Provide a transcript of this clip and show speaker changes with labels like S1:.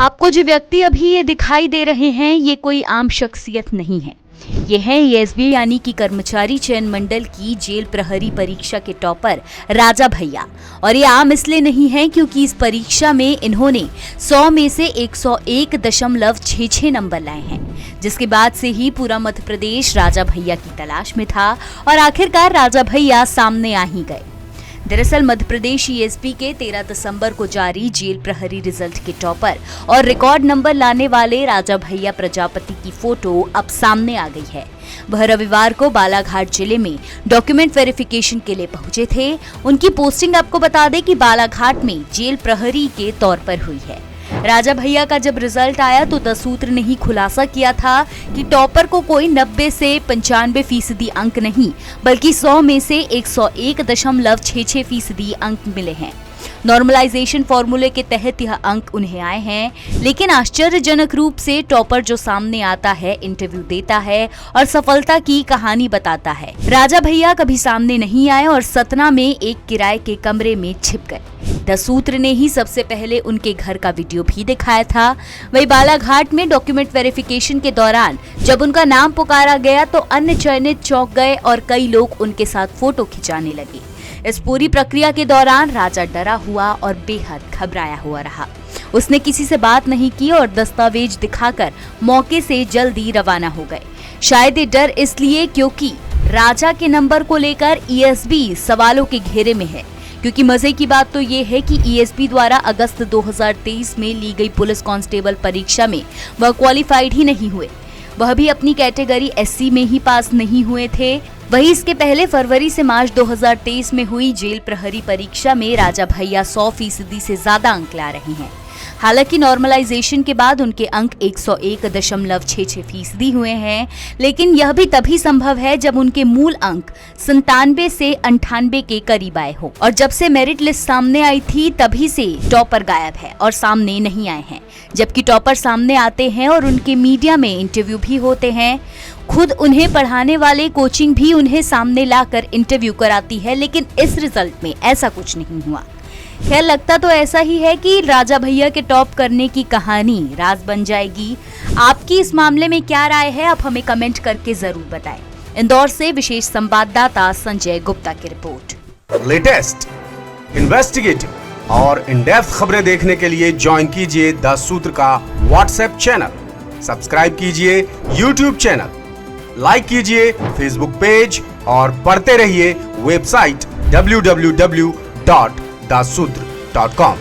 S1: आपको जो व्यक्ति अभी ये दिखाई दे रहे हैं, ये कोई आम शख्सियत नहीं है। ये है एएसबी यानी कि कर्मचारी चयन मंडल की जेल प्रहरी परीक्षा के टॉपर राजा भैया। और ये आम इसलिए नहीं है क्योंकि इस परीक्षा में इन्होंने 100 में से 101.66 नंबर लाए हैं, जिसके बाद से ही पूरा मध्य प्रदेश राजा भैया की तलाश में था और आखिरकार राजा भैया सामने आ ही गए। दरअसल मध्य प्रदेश ईएसपी के 13 दिसंबर को जारी जेल प्रहरी रिजल्ट के टॉपर और रिकॉर्ड नंबर लाने वाले राजा भैया प्रजापति की फोटो अब सामने आ गई है। वह रविवार को बालाघाट जिले में डॉक्यूमेंट वेरिफिकेशन के लिए पहुंचे थे। उनकी पोस्टिंग आपको बता दें कि बालाघाट में जेल प्रहरी के तौर पर हुई है। राजा भैया का जब रिजल्ट आया तो 10 सूत्र ने ही खुलासा किया था कि टॉपर को कोई 90 से 95% अंक नहीं बल्कि 100 में से 101.66% अंक मिले हैं। नॉर्मलाइजेशन फॉर्मूले के तहत यह अंक उन्हें आए हैं, लेकिन आश्चर्यजनक रूप से टॉपर जो सामने आता है, इंटरव्यू देता है और सफलता की कहानी बताता है। राजा भैया कभी सामने नहीं आए और सतना में एक किराए के कमरे में छिप गए। 10 सूत्र ने ही सबसे पहले उनके घर का वीडियो भी दिखाया था। वही बालाघाट में डॉक्यूमेंट वेरिफिकेशन के दौरान जब उनका नाम पुकारा गया तो अन्य चयनित चौंक गए और कई लोग उनके साथ फोटो खिंचाने लगे। इस पूरी प्रक्रिया के दौरान राजा डरा हुआ और बेहद घबराया हुआ रहा। उसने किसी से बात नहीं की और दस्तावेज दिखाकर मौके से जल्दी रवाना हो गए। शायद ये डर इसलिए क्योंकि राजा के नंबर को लेकर ईएसबी सवालों के घेरे में है। क्योंकि मजे की बात तो ये है कि ईएसबी द्वारा अगस्त 2023 में ली गई पुलिस कांस्टेबल परीक्षा में वह क्वालिफाइड ही नहीं हुए। वह भी अपनी कैटेगरी एससी में ही पास नहीं हुए थे। वही इसके पहले फरवरी से मार्च 2023 में हुई जेल प्रहरी परीक्षा में राजा भैया 100% से ज्यादा अंक ला रहे हैं। हालांकि नॉर्मलाइजेशन के बाद उनके अंक 101.66% हुए हैं, लेकिन यह भी तभी संभव है जब उनके मूल अंक 97 से 98 के करीब आए हो। और जब से मेरिट लिस्ट सामने आई थी तभी से टॉपर गायब है और सामने नहीं आए हैं। जबकि टॉपर सामने आते हैं और उनके मीडिया में इंटरव्यू भी होते हैं। खुद उन्हें पढ़ाने वाले कोचिंग भी उन्हें सामने लाकर इंटरव्यू कराती है, लेकिन इस रिजल्ट में ऐसा कुछ नहीं हुआ। खैर, लगता तो ऐसा ही है कि राजा भैया के टॉप करने की कहानी राज बन जाएगी। आपकी इस मामले में क्या राय है, आप हमें कमेंट करके जरूर बताएं। इंदौर से विशेष संवाददाता संजय गुप्ता की रिपोर्ट।
S2: लेटेस्ट, इन्वेस्टिगेटिव और इन डेप्थ खबरें देखने के लिए ज्वाइन कीजिए 10 सूत्र का व्हाट्सएप चैनल, सब्सक्राइब कीजिए यूट्यूब चैनल, लाइक कीजिए फेसबुक पेज और पढ़ते रहिए वेबसाइट www.dasudr.com।